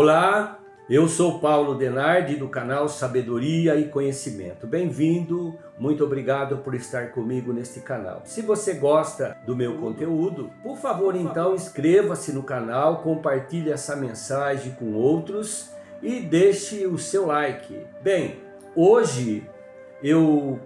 Olá, eu sou Paulo Denardi do canal Sabedoria e Conhecimento. Bem-vindo, muito obrigado por estar comigo neste canal. Se você gosta do meu conteúdo, por favor então inscreva-se no canal, compartilhe essa mensagem com outros e deixe o seu like. Bem, hoje eu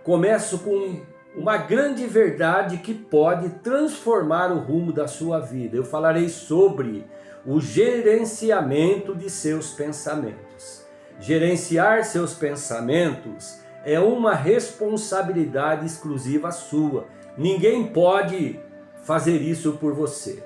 começo com uma grande verdade que pode transformar o rumo da sua vida. Eu falarei sobre o gerenciamento de seus pensamentos. Gerenciar seus pensamentos é uma responsabilidade exclusiva sua. Ninguém pode fazer isso por você.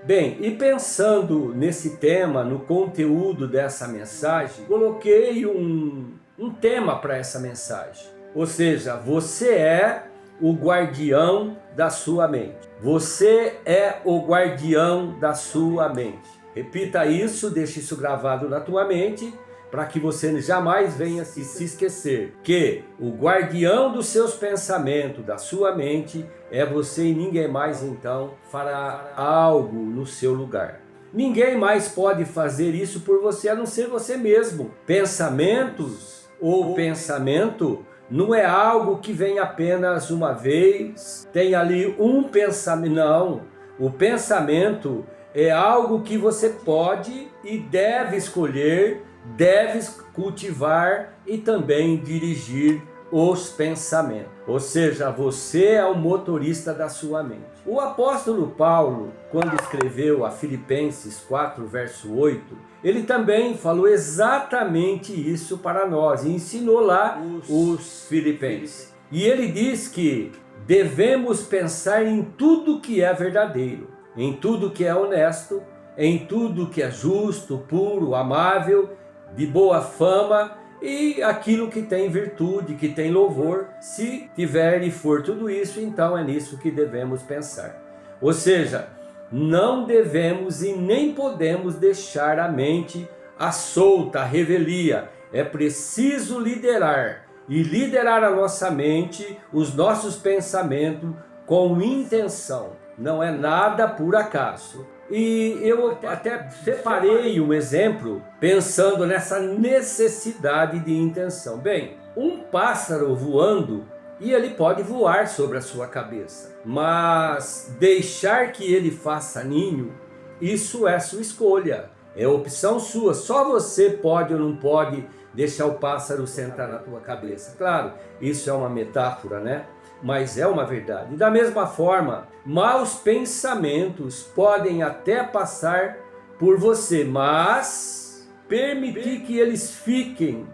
Bem, e pensando nesse tema, no conteúdo dessa mensagem, coloquei um tema para essa mensagem. Ou seja, você é o guardião da sua mente. Você é o guardião da sua mente. Repita isso, deixe isso gravado na tua mente, para que você jamais venha se esquecer que o guardião dos seus pensamentos, da sua mente, é você e ninguém mais então fará algo no seu lugar. Ninguém mais pode fazer isso por você a não ser você mesmo. Pensamentos ou pensamento não é algo que vem apenas uma vez, tem ali um pensamento, não. O pensamento é algo que você pode e deve escolher, deve cultivar e também dirigir os pensamentos. Ou seja, você é o motorista da sua mente. O apóstolo Paulo, quando escreveu a Filipenses 4, verso 8, ele também falou exatamente isso para nós e ensinou lá os filipenses. E ele diz que devemos pensar em tudo que é verdadeiro, em tudo que é honesto, em tudo que é justo, puro, amável, de boa fama e aquilo que tem virtude, que tem louvor. Se tiver e for tudo isso, então é nisso que devemos pensar. Ou seja, não devemos e nem podemos deixar a mente à solta, à revelia. É preciso liderar e liderar a nossa mente, os nossos pensamentos com intenção. Não é nada por acaso. E eu até separei um exemplo pensando nessa necessidade de intenção. Bem, um pássaro voando, e ele pode voar sobre a sua cabeça, mas deixar que ele faça ninho, isso é sua escolha, é opção sua. Só você pode ou não pode deixar o pássaro sentar na tua cabeça. Claro, isso é uma metáfora, né? Mas é uma verdade. Da mesma forma, maus pensamentos podem até passar por você, mas permitir que eles fiquem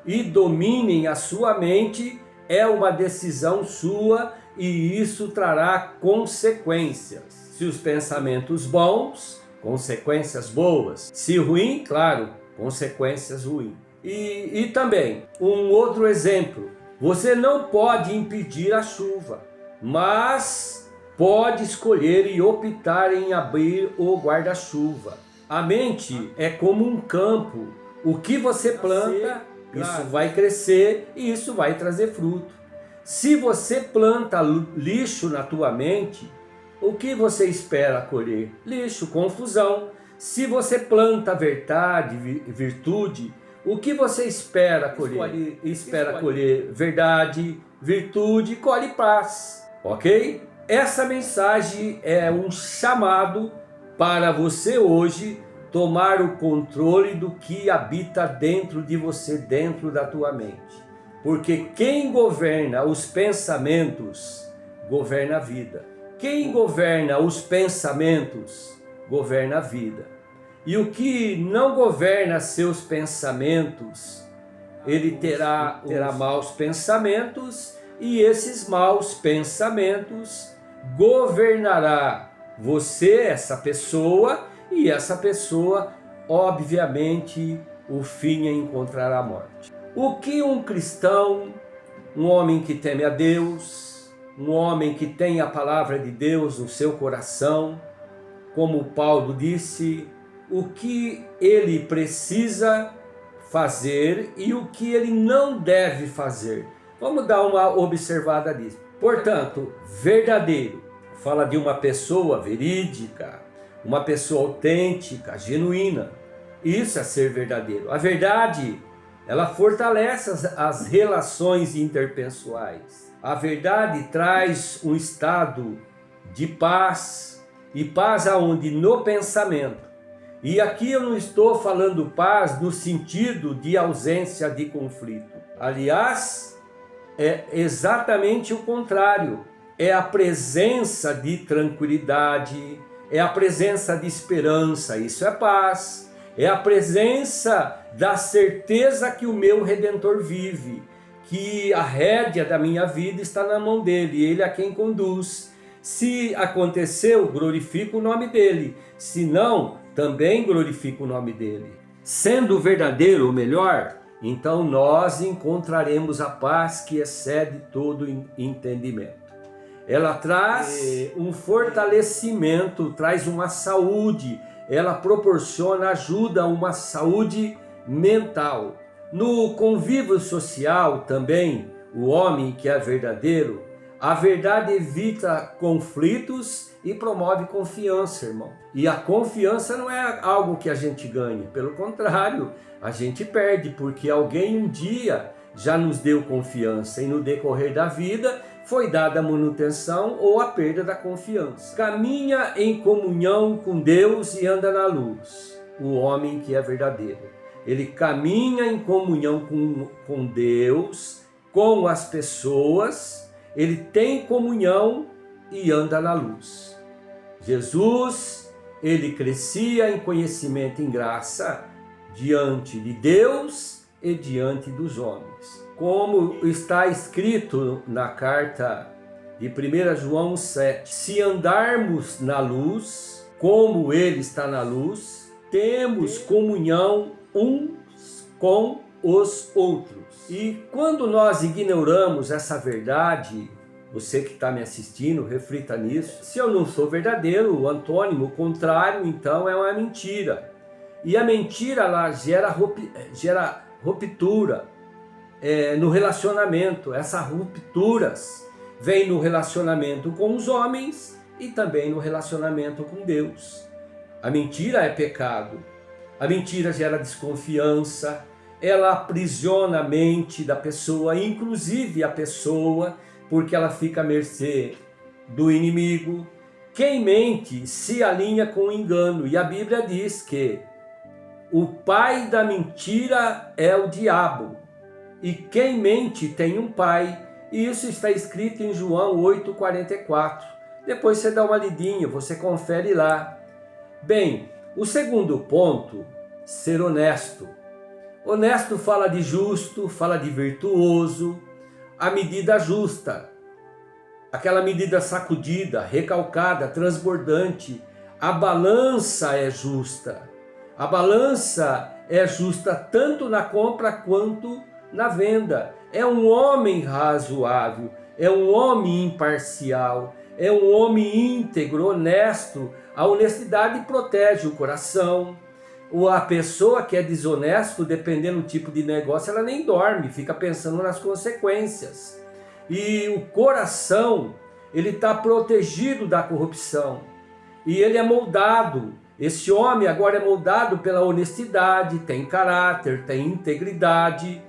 e dominem a sua mente é uma decisão sua e isso trará consequências. Se os pensamentos bons, consequências boas. Se ruim, claro, consequências ruins. E também, um outro exemplo. Você não pode impedir a chuva, mas pode escolher e optar em abrir o guarda-chuva. A mente é como um campo. O que você planta, isso vai crescer e isso vai trazer fruto. Se você planta lixo na tua mente, o que você espera colher? Lixo, confusão. Se você planta verdade, virtude, o que você espera colher? Espera colher verdade, virtude, colhe paz, ok? Essa mensagem é um chamado para você hoje tomar o controle do que habita dentro de você, dentro da tua mente. Porque quem governa os pensamentos, governa a vida. Quem governa os pensamentos, governa a vida. E o que não governa seus pensamentos, ele terá maus pensamentos, e esses maus pensamentos governará você, essa pessoa, e essa pessoa, obviamente, o fim é encontrar a morte. O que um cristão, um homem que teme a Deus, um homem que tem a palavra de Deus no seu coração, como Paulo disse, o que ele precisa fazer e o que ele não deve fazer. Vamos dar uma observada nisso. Portanto, verdadeiro, fala de uma pessoa verídica, uma pessoa autêntica, genuína. Isso é ser verdadeiro. A verdade, ela fortalece as relações interpessoais. A verdade traz um estado de paz, e paz aonde? No pensamento. E aqui eu não estou falando paz no sentido de ausência de conflito. Aliás, é exatamente o contrário. É a presença de tranquilidade, é a presença de esperança, isso é paz. É a presença da certeza que o meu Redentor vive, que a rédea da minha vida está na mão dele, ele é quem conduz. Se aconteceu, glorifico o nome dele. Se não, também glorifico o nome dele. Sendo verdadeiro o melhor, então nós encontraremos a paz que excede todo entendimento. Ela traz um fortalecimento, traz uma saúde, ela proporciona, ajuda a uma saúde mental. No convívio social também, o homem que é verdadeiro, a verdade evita conflitos e promove confiança, irmão. E a confiança não é algo que a gente ganha, pelo contrário, a gente perde, porque alguém um dia já nos deu confiança e no decorrer da vida foi dada a manutenção ou a perda da confiança. Caminha em comunhão com Deus e anda na luz, o homem que é verdadeiro. Ele caminha em comunhão com Deus, com as pessoas, ele tem comunhão e anda na luz. Jesus, ele crescia em conhecimento e em graça diante de Deus e diante dos homens. Como está escrito na carta de 1 João 7, se andarmos na luz, como ele está na luz, temos comunhão uns com os outros. E quando nós ignoramos essa verdade, você que está me assistindo, reflita nisso. Se eu não sou verdadeiro, o antônimo, o contrário, então é uma mentira. E a mentira ela gera ruptura no relacionamento. Essas rupturas vêm no relacionamento com os homens e também no relacionamento com Deus. A mentira é pecado. A mentira gera desconfiança, ela aprisiona a mente da pessoa, inclusive a pessoa, porque ela fica à mercê do inimigo. Quem mente se alinha com o engano, e a Bíblia diz que o pai da mentira é o diabo, e quem mente tem um pai, e isso está escrito em João 8,44. Depois você dá uma lidinha, você confere lá. Bem, o segundo ponto, ser honesto. Honesto fala de justo, fala de virtuoso, a medida justa, aquela medida sacudida, recalcada, transbordante. A balança é justa. A balança é justa tanto na compra quanto na venda. É um homem razoável, é um homem imparcial, é um homem íntegro, honesto. A honestidade protege o coração. Ou a pessoa que é desonesto, dependendo do tipo de negócio, ela nem dorme, fica pensando nas consequências. E o coração, ele está protegido da corrupção. E ele é moldado. Esse homem agora é moldado pela honestidade, tem caráter, tem integridade.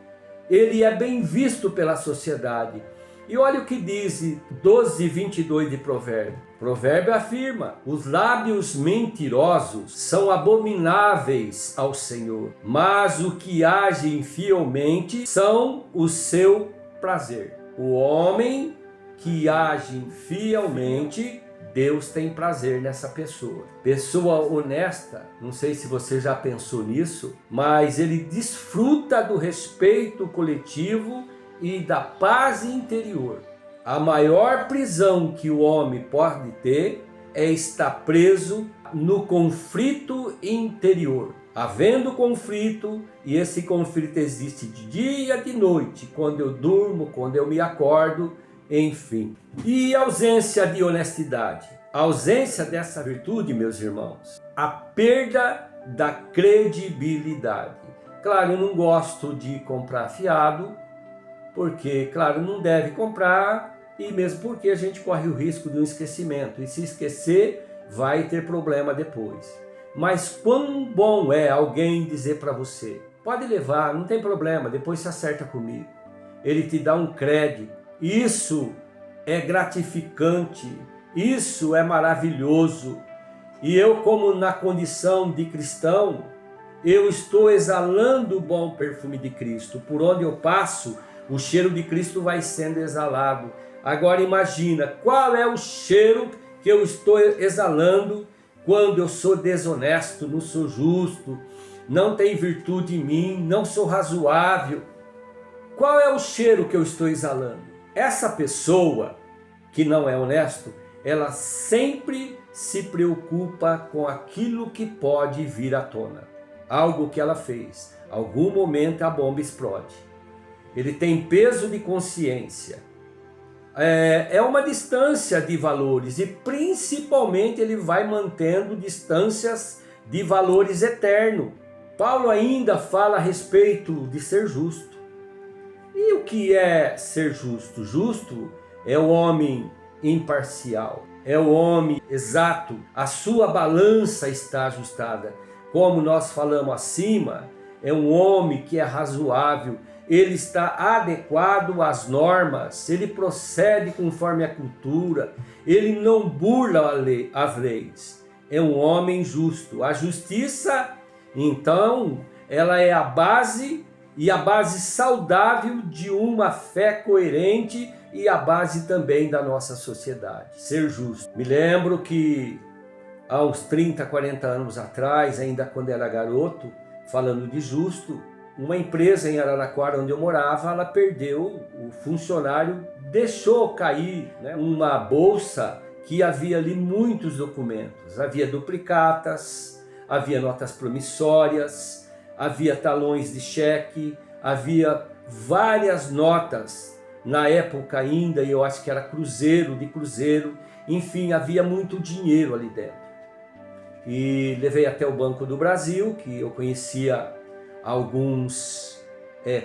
Ele é bem visto pela sociedade. E olha o que diz 12:22 de Provérbio. Provérbio afirma: os lábios mentirosos são abomináveis ao Senhor, mas o que agem fielmente são o seu prazer. O homem que age fielmente, Deus tem prazer nessa pessoa. Pessoa honesta, não sei se você já pensou nisso, mas ele desfruta do respeito coletivo e da paz interior. A maior prisão que o homem pode ter é estar preso no conflito interior. Havendo conflito, e esse conflito existe de dia e de noite, quando eu durmo, quando eu me acordo, enfim. E ausência de honestidade, a ausência dessa virtude, meus irmãos, a perda da credibilidade. Claro, eu não gosto de comprar fiado, porque, claro, não deve comprar, e mesmo porque a gente corre o risco de um esquecimento, e se esquecer, vai ter problema depois. Mas quão bom é alguém dizer para você: pode levar, não tem problema, depois se acerta comigo. Ele te dá um crédito. Isso é gratificante, isso é maravilhoso. E eu, como na condição de cristão, eu estou exalando o bom perfume de Cristo. Por onde eu passo, o cheiro de Cristo vai sendo exalado. Agora imagina, qual é o cheiro que eu estou exalando quando eu sou desonesto, não sou justo, não tem virtude em mim, não sou razoável? Qual é o cheiro que eu estou exalando? Essa pessoa que não é honesto, ela sempre se preocupa com aquilo que pode vir à tona. Algo que ela fez, algum momento a bomba explode. Ele tem peso de consciência. É uma distância de valores e principalmente ele vai mantendo distâncias de valores eternos. Paulo ainda fala a respeito de ser justo. E o que é ser justo? Justo é o homem imparcial, é o homem exato, a sua balança está ajustada. Como nós falamos acima, é um homem que é razoável, ele está adequado às normas, ele procede conforme a cultura, ele não burla as leis, é um homem justo. A justiça, então, ela é a base e a base saudável de uma fé coerente e a base também da nossa sociedade, ser justo. Me lembro que há uns 30, 40 anos atrás, ainda quando era garoto, falando de justo, uma empresa em Araraquara, onde eu morava, ela perdeu, o funcionário deixou cair, uma bolsa que havia ali muitos documentos. Havia duplicatas, havia notas promissórias, havia talões de cheque, havia várias notas, na época ainda, eu acho que era cruzeiro, enfim, havia muito dinheiro ali dentro. E levei até o Banco do Brasil, que eu conhecia alguns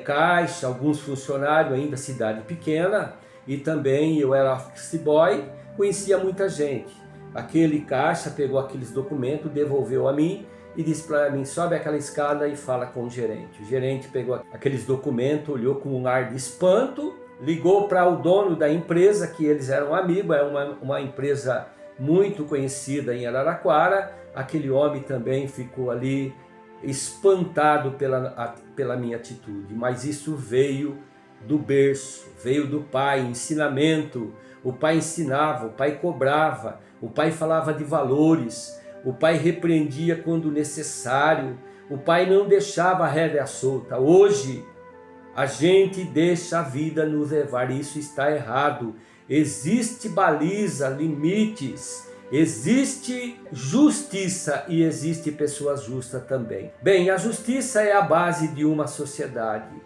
caixa, alguns funcionários, ainda cidade pequena, e também eu era office boy, conhecia muita gente. Aquele caixa pegou aqueles documentos, devolveu a mim e disse para mim: sobe aquela escada e fala com o gerente. O gerente pegou aqueles documentos, olhou com um ar de espanto, ligou para o dono da empresa, que eles eram amigos, é uma empresa muito conhecida em Araraquara. Aquele homem também ficou ali espantado pela minha atitude, mas isso veio do berço, veio do pai, ensinamento. O pai ensinava, o pai cobrava, o pai falava de valores, o pai repreendia quando necessário, o pai não deixava a rédea solta. Hoje a gente deixa a vida nos levar, e isso está errado. Existe baliza, limites, existe justiça e existe pessoas justas também. Bem, a justiça é a base de uma sociedade,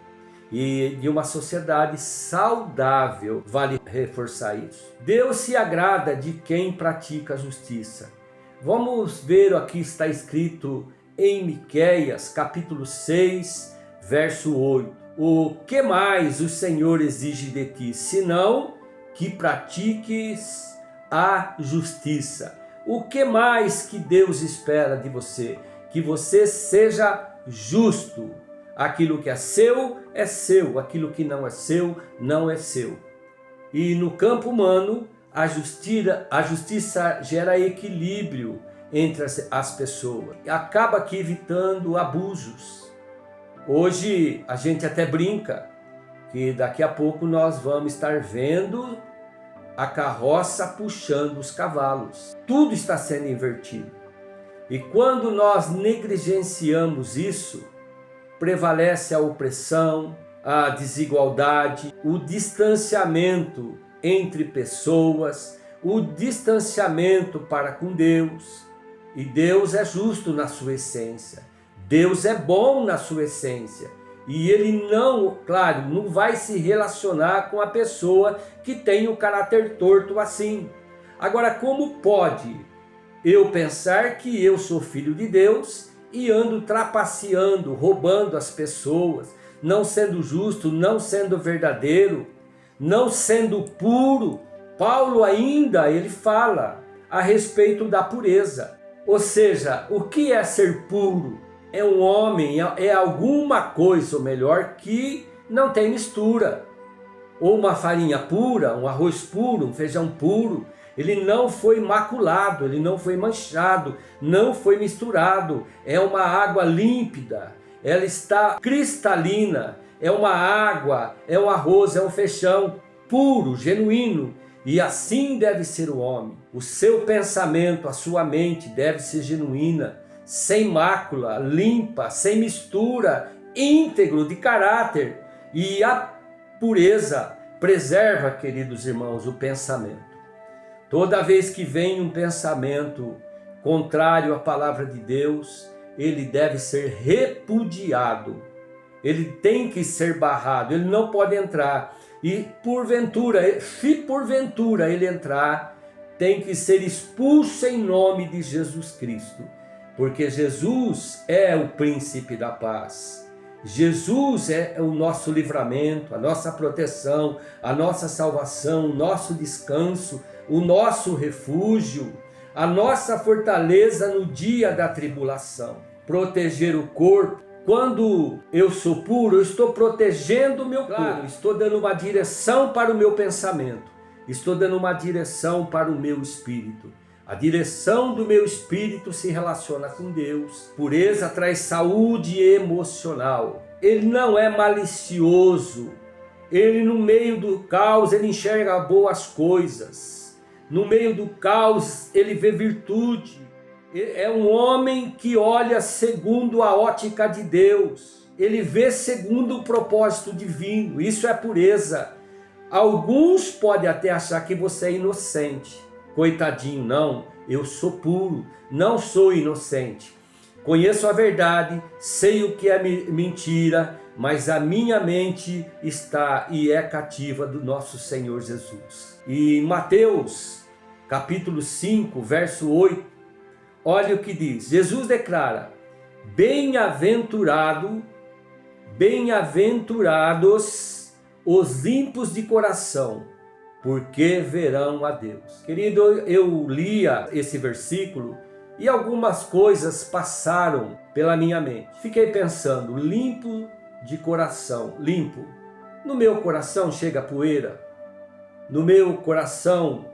e de uma sociedade saudável, vale reforçar isso. Deus se agrada de quem pratica a justiça. Vamos ver aqui, está escrito em Miqueias, capítulo 6, verso 8. O que mais o Senhor exige de ti, senão que pratiques a justiça? O que mais que Deus espera de você? Que você seja justo. Aquilo que é seu, aquilo que não é seu, não é seu. E no campo humano, a justiça gera equilíbrio entre as pessoas. Acaba aqui evitando abusos. Hoje a gente até brinca que daqui a pouco nós vamos estar vendo a carroça puxando os cavalos. Tudo está sendo invertido. E quando nós negligenciamos isso, prevalece a opressão, a desigualdade, o distanciamento entre pessoas, o distanciamento para com Deus. E Deus é justo na sua essência, Deus é bom na sua essência, e Ele não vai se relacionar com a pessoa que tem o caráter torto assim. Agora, como pode eu pensar que eu sou filho de Deus e ando trapaceando, roubando as pessoas, não sendo justo, não sendo verdadeiro, não sendo puro? Paulo ainda, ele fala a respeito da pureza. Ou seja, o que é ser puro? É um homem, é alguma coisa, ou melhor, que não tem mistura. Ou uma farinha pura, um arroz puro, um feijão puro. Ele não foi maculado, ele não foi manchado, não foi misturado. É uma água límpida, ela está cristalina. É uma água, é um arroz, é um feijão puro, genuíno. E assim deve ser o homem. O seu pensamento, a sua mente deve ser genuína, sem mácula, limpa, sem mistura, íntegro de caráter. E a pureza preserva, queridos irmãos, o pensamento. Toda vez que vem um pensamento contrário à palavra de Deus, ele deve ser repudiado. Ele tem que ser barrado, ele não pode entrar. E porventura, se porventura ele entrar, tem que ser expulso em nome de Jesus Cristo. Porque Jesus é o príncipe da paz. Jesus é o nosso livramento, a nossa proteção, a nossa salvação, o nosso descanso, o nosso refúgio, a nossa fortaleza no dia da tribulação. Proteger o corpo. Quando eu sou puro, eu estou protegendo o meu corpo, estou dando uma direção para o meu pensamento, estou dando uma direção para o meu espírito. A direção do meu espírito se relaciona com Deus. Pureza traz saúde emocional. Ele não é malicioso. Ele, no meio do caos, ele enxerga boas coisas. No meio do caos, ele vê virtude. É um homem que olha segundo a ótica de Deus. Ele vê segundo o propósito divino. Isso é pureza. Alguns podem até achar que você é inocente. Coitadinho, não, eu sou puro, não sou inocente. Conheço a verdade, sei o que é mentira, mas a minha mente está e é cativa do nosso Senhor Jesus. E em Mateus, capítulo 5, verso 8, olha o que diz. Jesus declara: bem-aventurados os limpos de coração, porque verão a Deus. Querido, eu lia esse versículo e algumas coisas passaram pela minha mente. Fiquei pensando, limpo de coração, limpo. No meu coração chega poeira? No meu coração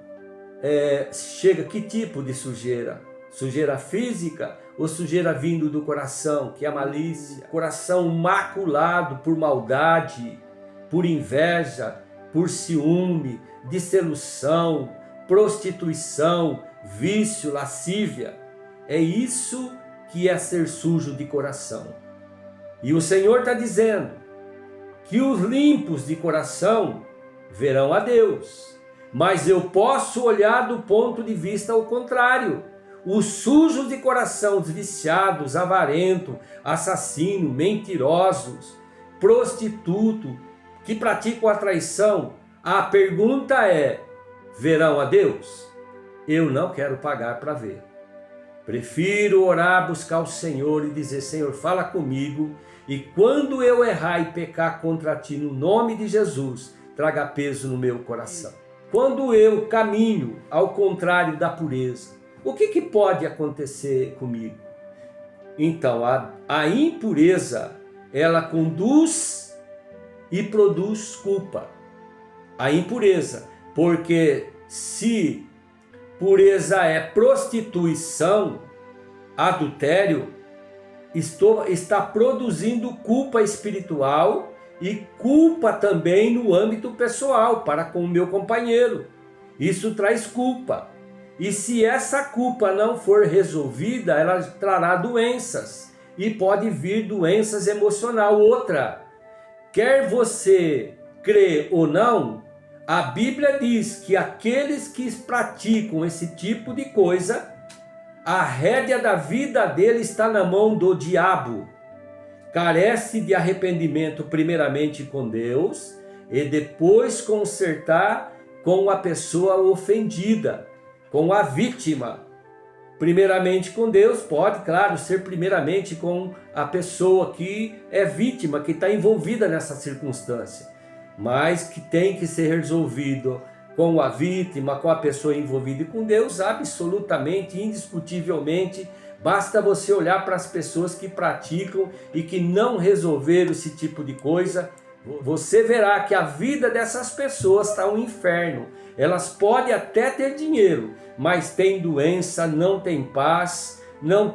chega que tipo de sujeira? Sujeira física ou sujeira vindo do coração, que é a malícia? Coração maculado por maldade, por inveja, por ciúme, dissolução, prostituição, vício, lascívia. É isso que é ser sujo de coração. E o Senhor está dizendo que os limpos de coração verão a Deus. Mas eu posso olhar do ponto de vista ao contrário. Os sujos de coração, os viciados, avarentos, assassinos, mentirosos, prostitutos, que praticam a traição, a pergunta é: verão a Deus? Eu não quero pagar para ver. Prefiro orar, buscar o Senhor e dizer: Senhor, fala comigo, e quando eu errar e pecar contra ti, no nome de Jesus, traga peso no meu coração. Quando eu caminho ao contrário da pureza, o que pode acontecer comigo? Então, a impureza, ela conduz e produz culpa. A impureza, porque se pureza é prostituição, adultério, está produzindo culpa espiritual e culpa também no âmbito pessoal, para com o meu companheiro. Isso traz culpa. E se essa culpa não for resolvida, ela trará doenças. E pode vir doenças emocionais. Outra, quer você crer ou não, a Bíblia diz que aqueles que praticam esse tipo de coisa, a rédea da vida dele está na mão do diabo. Carece de arrependimento primeiramente com Deus e depois consertar com a pessoa ofendida, com a vítima. Primeiramente com Deus, pode, claro, ser primeiramente com a pessoa que é vítima, que está envolvida nessa circunstância, mas que tem que ser resolvido com a vítima, com a pessoa envolvida com Deus, absolutamente, indiscutivelmente. Basta você olhar para as pessoas que praticam e que não resolveram esse tipo de coisa. Você verá que a vida dessas pessoas está um inferno. Elas podem até ter dinheiro, mas tem doença, não tem paz,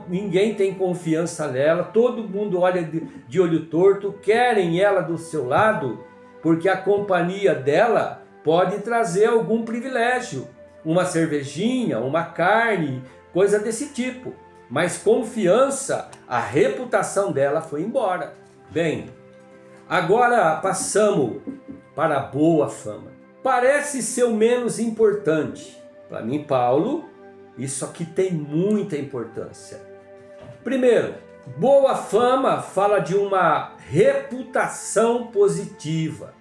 ninguém tem confiança nela, todo mundo olha de olho torto, querem ela do seu lado, porque a companhia dela pode trazer algum privilégio, uma cervejinha, uma carne, coisa desse tipo. Mas confiança, a reputação dela foi embora. Bem, agora passamos para a boa fama. Parece ser o menos importante. Para mim, Paulo, isso aqui tem muita importância. Primeiro, boa fama fala de uma reputação positiva.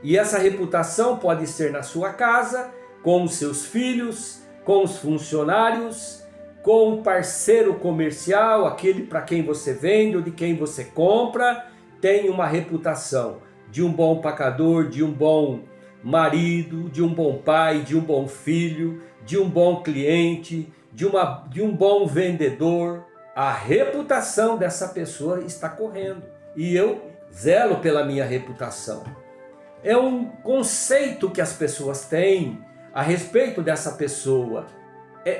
E essa reputação pode ser na sua casa, com os seus filhos, com os funcionários, com o parceiro comercial, aquele para quem você vende ou de quem você compra, tem uma reputação de um bom pecador, de um bom marido, de um bom pai, de um bom filho, de um bom cliente, de um bom vendedor. A reputação dessa pessoa está correndo e eu zelo pela minha reputação. É um conceito que as pessoas têm a respeito dessa pessoa.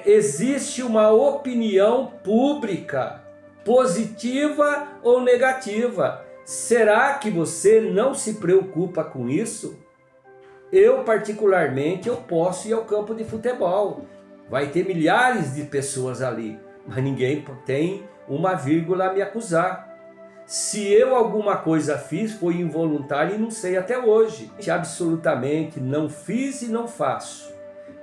Existe uma opinião pública, positiva ou negativa. Será que você não se preocupa com isso? Eu particularmente, eu posso ir ao campo de futebol. Vai ter milhares de pessoas ali, mas ninguém tem uma vírgula a me acusar. Se eu alguma coisa fiz, foi involuntário e não sei até hoje. Absolutamente não fiz e não faço.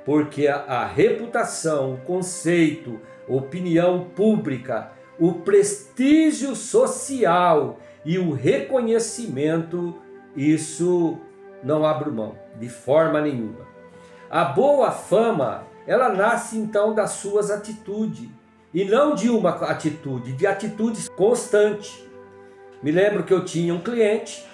Porque a reputação, o conceito, a opinião pública, o prestígio social e o reconhecimento, isso não abro mão, de forma nenhuma. A boa fama, ela nasce então das suas atitudes, e não de uma atitude, de atitudes constantes. Me lembro que eu tinha um cliente,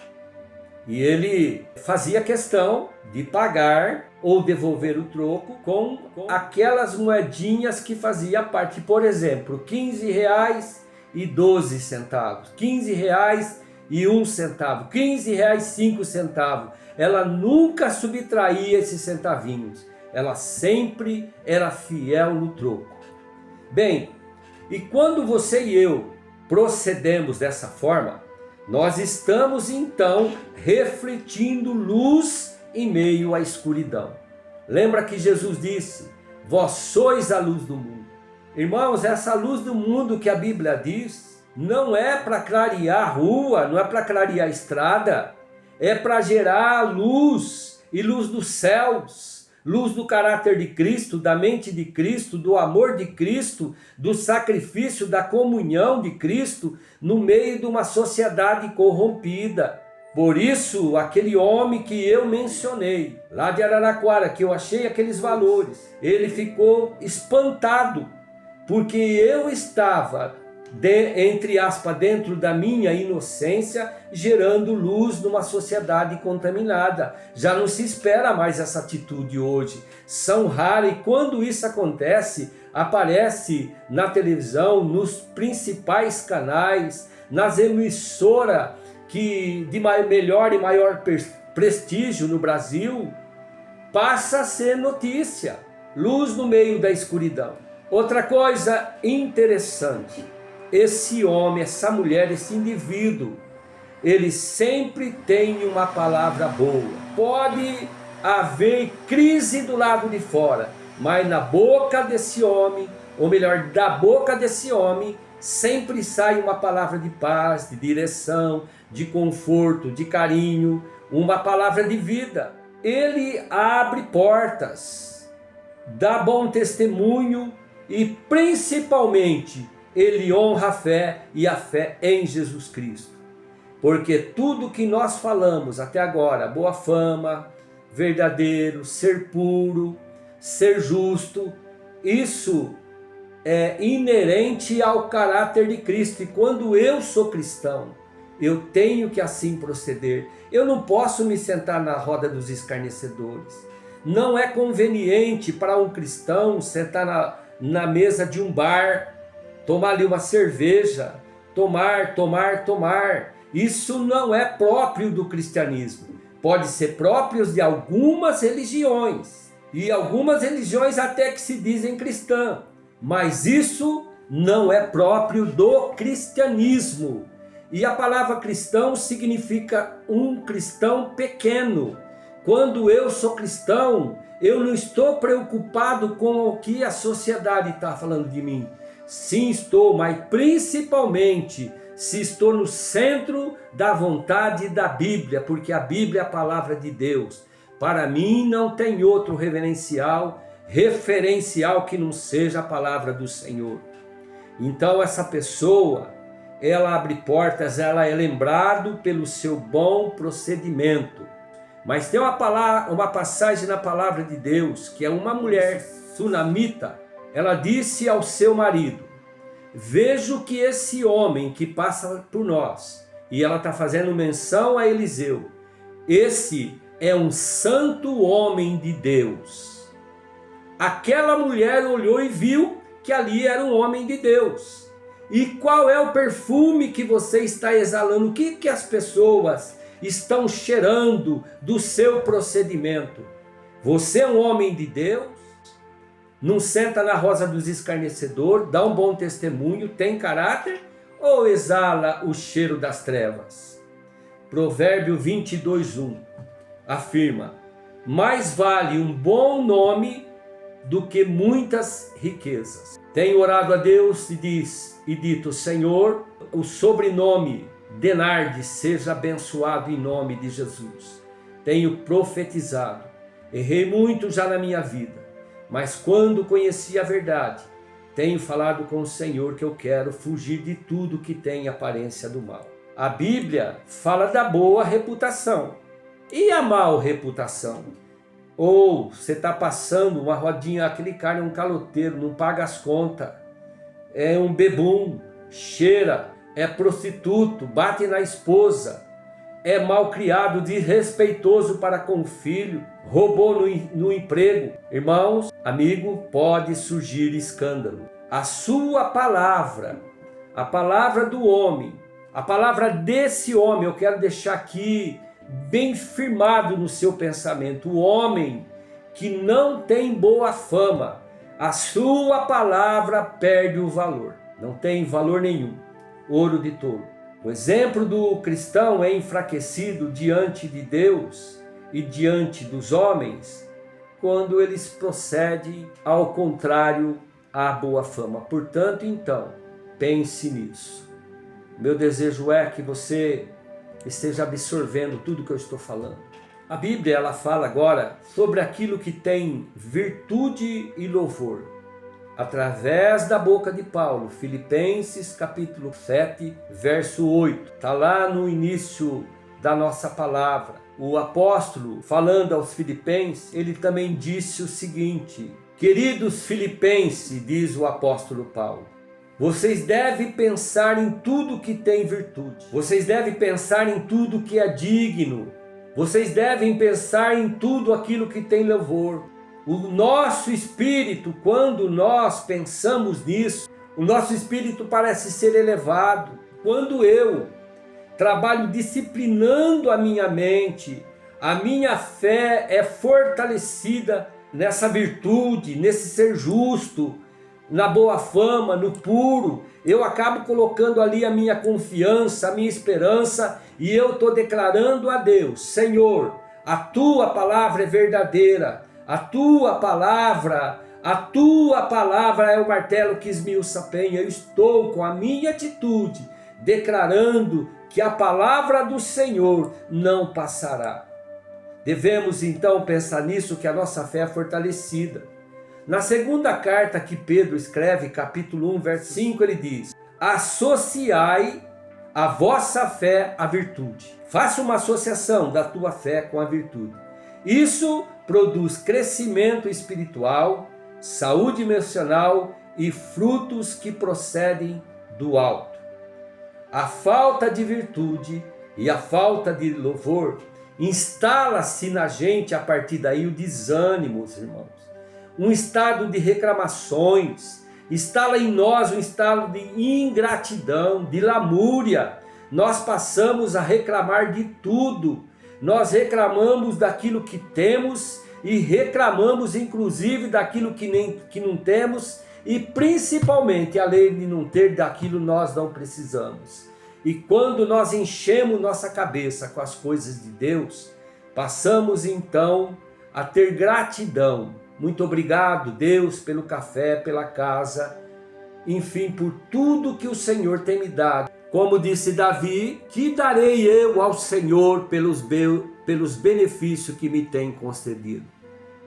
e ele fazia questão de pagar ou devolver o troco com aquelas moedinhas que fazia parte. Por exemplo, R$15,12, R$15,01, R$15,05. Ela nunca subtraía esses centavinhos. Ela sempre era fiel no troco. Bem, e quando você e eu procedemos dessa forma, nós estamos então refletindo luz em meio à escuridão. Lembra que Jesus disse: vós sois a luz do mundo. Irmãos, essa luz do mundo que a Bíblia diz, não é para clarear a rua, não é para clarear a estrada, é para gerar luz e luz dos céus. Luz do caráter de Cristo, da mente de Cristo, do amor de Cristo, do sacrifício, da comunhão de Cristo no meio de uma sociedade corrompida. Por isso, aquele homem que eu mencionei, lá de Araraquara, que eu achei aqueles valores, ele ficou espantado, porque eu estava, entre aspas, dentro da minha inocência, gerando luz numa sociedade contaminada. Já não se espera mais essa atitude hoje. São raras, e quando isso acontece, aparece na televisão, nos principais canais, nas emissoras de melhor e maior prestígio no Brasil, passa a ser notícia. Luz no meio da escuridão. Outra coisa interessante, esse homem, essa mulher, esse indivíduo, ele sempre tem uma palavra boa. Pode haver crise do lado de fora, mas na boca desse homem, ou melhor, da boca desse homem, sempre sai uma palavra de paz, de direção, de conforto, de carinho, uma palavra de vida. Ele abre portas, dá bom testemunho e principalmente ele honra a fé e a fé em Jesus Cristo. Porque tudo que nós falamos até agora, boa fama, verdadeiro, ser puro, ser justo, isso é inerente ao caráter de Cristo. E quando eu sou cristão, eu tenho que assim proceder. Eu não posso me sentar na roda dos escarnecedores. Não é conveniente para um cristão sentar na mesa de um bar, tomar ali uma cerveja, tomar. Isso não é próprio do cristianismo. Pode ser próprio de algumas religiões, e algumas religiões até que se dizem cristã, mas isso não é próprio do cristianismo. E a palavra cristão significa um cristão pequeno. Quando eu sou cristão, eu não estou preocupado com o que a sociedade está falando de mim. Sim, estou, mas principalmente se estou no centro da vontade da Bíblia, porque a Bíblia é a palavra de Deus. Para mim não tem outro referencial que não seja a palavra do Senhor. Então essa pessoa, ela abre portas, ela é lembrado pelo seu bom procedimento. Mas tem uma passagem na palavra de Deus, que é uma mulher sunamita, ela disse ao seu marido: vejo que esse homem que passa por nós, e ela está fazendo menção a Eliseu, esse é um santo homem de Deus. Aquela mulher olhou e viu que ali era um homem de Deus. E qual é o perfume que você está exalando? O que as pessoas estão cheirando do seu procedimento? Você é um homem de Deus? Não senta na rosa dos escarnecedores, dá um bom testemunho, tem caráter, ou exala o cheiro das trevas? Provérbio 22:1 afirma: mais vale um bom nome do que muitas riquezas. Tenho orado a Deus e dito: Senhor, o sobrenome Denardi seja abençoado em nome de Jesus. Tenho profetizado, errei muito já na minha vida, mas quando conheci a verdade, tenho falado com o Senhor que eu quero fugir de tudo que tem aparência do mal. A Bíblia fala da boa reputação. E a má reputação? Ou você está passando uma rodinha, aquele cara é um caloteiro, não paga as contas, é um bebum, cheira, é prostituto, bate na esposa, é mal criado, desrespeitoso para com o filho, roubou no emprego. Irmãos, amigo, pode surgir escândalo. A sua palavra, a palavra do homem, a palavra desse homem, eu quero deixar aqui bem firmado no seu pensamento: o homem que não tem boa fama, a sua palavra perde o valor, não tem valor nenhum, ouro de tolo. O exemplo do cristão é enfraquecido diante de Deus e diante dos homens quando eles procedem ao contrário à boa fama. Portanto, então, pense nisso. Meu desejo é que você esteja absorvendo tudo que eu estou falando. A Bíblia, ela fala agora sobre aquilo que tem virtude e louvor, através da boca de Paulo. Filipenses capítulo 7, verso 8. Está lá no início da nossa palavra. O apóstolo, falando aos filipenses, ele também disse o seguinte: queridos filipenses, diz o apóstolo Paulo, vocês devem pensar em tudo que tem virtude. Vocês devem pensar em tudo que é digno. Vocês devem pensar em tudo aquilo que tem louvor. O nosso espírito, quando nós pensamos nisso, o nosso espírito parece ser elevado. Quando eu trabalho disciplinando a minha mente, a minha fé é fortalecida nessa virtude, nesse ser justo, na boa fama, no puro. Eu acabo colocando ali a minha confiança, a minha esperança, e eu estou declarando a Deus: Senhor, a tua palavra é verdadeira, a tua palavra é o martelo que esmiuça a penha. Eu estou com a minha atitude declarando que a palavra do Senhor não passará. Devemos então pensar nisso, que a nossa fé é fortalecida. Na segunda carta que Pedro escreve, capítulo 1, verso 5, ele diz: associai a vossa fé à virtude. Faça uma associação da tua fé com a virtude. Isso produz crescimento espiritual, saúde emocional e frutos que procedem do alto. A falta de virtude e a falta de louvor Instala-se na gente a partir daí o desânimo, irmãos. Um estado de reclamações. Instala em nós um estado de ingratidão, de lamúria. Nós passamos a reclamar de tudo. Nós reclamamos daquilo que temos e reclamamos inclusive daquilo que não temos e principalmente, além de não ter, daquilo nós não precisamos. E quando nós enchemos nossa cabeça com as coisas de Deus, passamos então a ter gratidão. Muito obrigado, Deus, pelo café, pela casa, enfim, por tudo que o Senhor tem me dado. Como disse Davi, que darei eu ao Senhor pelos benefícios que me tem concedido?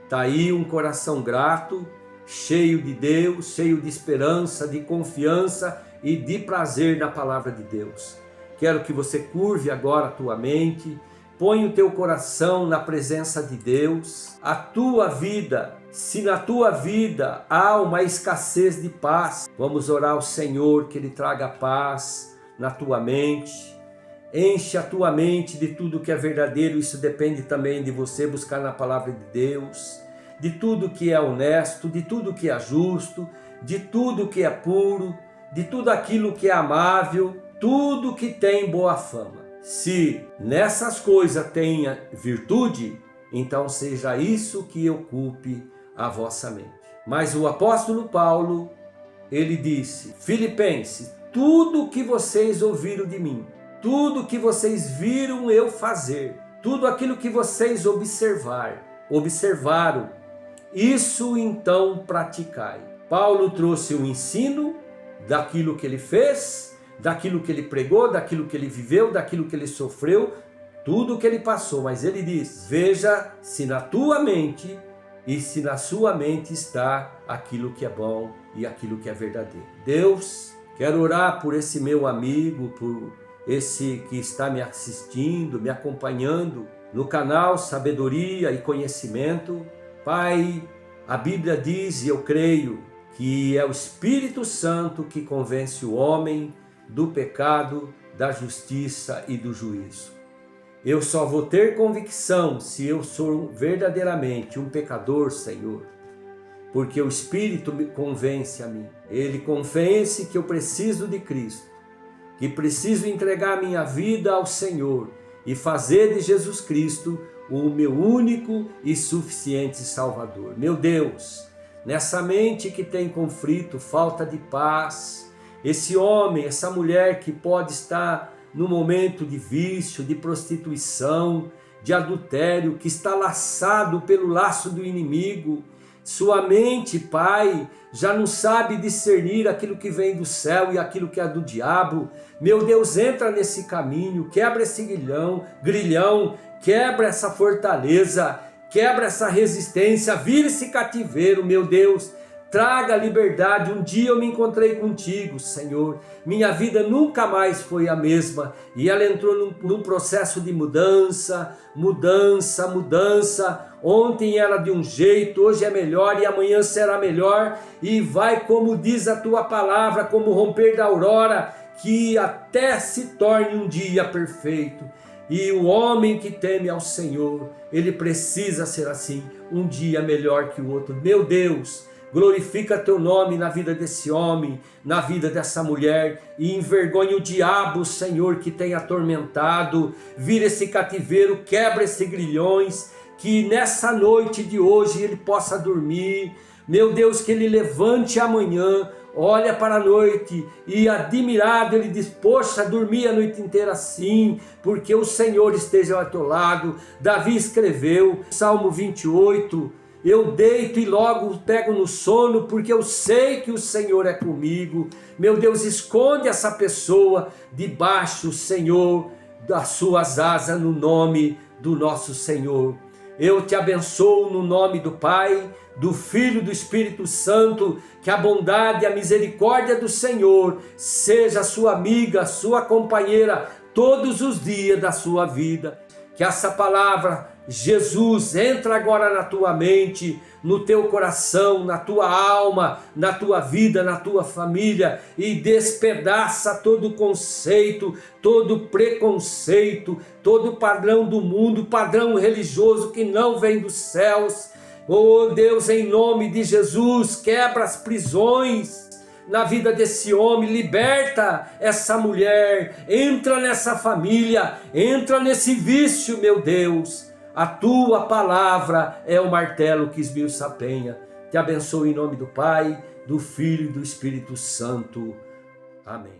Está aí um coração grato, cheio de Deus, cheio de esperança, de confiança e de prazer na palavra de Deus. Quero que você curve agora a tua mente, põe o teu coração na presença de Deus. A tua vida, se na tua vida há uma escassez de paz, vamos orar ao Senhor que Ele traga paz na tua mente. Enche a tua mente de tudo que é verdadeiro, isso depende também de você buscar na palavra de Deus, de tudo que é honesto, de tudo que é justo, de tudo que é puro, de tudo aquilo que é amável, tudo que tem boa fama. Se nessas coisas tenha virtude, então seja isso que ocupe a vossa mente. Mas o apóstolo Paulo, ele disse, Filipenses, tudo que vocês ouviram de mim, tudo que vocês viram eu fazer, tudo aquilo que vocês observaram, isso então praticai. Paulo trouxe o ensino daquilo que ele fez, daquilo que ele pregou, daquilo que ele viveu, daquilo que ele sofreu, tudo que ele passou, mas ele diz, veja se na tua mente e se na sua mente está aquilo que é bom e aquilo que é verdadeiro. Deus, quero orar por esse meu amigo, por esse que está me assistindo, me acompanhando no canal Sabedoria e Conhecimento. Pai, a Bíblia diz, e eu creio, que é o Espírito Santo que convence o homem do pecado, da justiça e do juízo. Eu só vou ter convicção se eu sou verdadeiramente um pecador, Senhor, porque o Espírito me convence a mim. Ele convence que eu preciso de Cristo, que preciso entregar minha vida ao Senhor e fazer de Jesus Cristo o meu único e suficiente Salvador. Meu Deus, nessa mente que tem conflito, falta de paz, esse homem, essa mulher que pode estar no momento de vício, de prostituição, de adultério, que está laçado pelo laço do inimigo, sua mente, Pai, já não sabe discernir aquilo que vem do céu e aquilo que é do diabo. Meu Deus, entra nesse caminho, quebra esse grilhão, quebra essa fortaleza, quebra essa resistência, vira esse cativeiro, meu Deus. Traga liberdade. Um dia eu me encontrei contigo, Senhor. Minha vida nunca mais foi a mesma. E ela entrou num processo de mudança. Ontem era de um jeito, hoje é melhor e amanhã será melhor. E vai, como diz a tua palavra, como o romper da aurora, que até se torne um dia perfeito. E o homem que teme ao Senhor, ele precisa ser assim, um dia melhor que o outro. Meu Deus, glorifica teu nome na vida desse homem, na vida dessa mulher, e envergonha o diabo, Senhor, que tem atormentado. Vira esse cativeiro, quebra esses grilhões, que nessa noite de hoje ele possa dormir. Meu Deus, que ele levante amanhã, olha para a noite e admirado ele diz, poxa, dormi a noite inteira assim, porque o Senhor esteja ao teu lado. Davi escreveu, Salmo 28, eu deito e logo pego no sono, porque eu sei que o Senhor é comigo. Meu Deus, esconde essa pessoa debaixo, Senhor, das suas asas, no nome do nosso Senhor. Eu te abençoo no nome do Pai, do Filho e do Espírito Santo. Que a bondade e a misericórdia do Senhor seja sua amiga, sua companheira, todos os dias da sua vida. Que essa palavra Jesus, entra agora na tua mente, no teu coração, na tua alma, na tua vida, na tua família e despedaça todo conceito, todo preconceito, todo padrão do mundo, padrão religioso que não vem dos céus. Oh Deus, em nome de Jesus, quebra as prisões na vida desse homem, liberta essa mulher, entra nessa família, entra nesse vício, meu Deus. A tua palavra é o martelo que esmiuça a penha. Te abençoo em nome do Pai, do Filho e do Espírito Santo. Amém.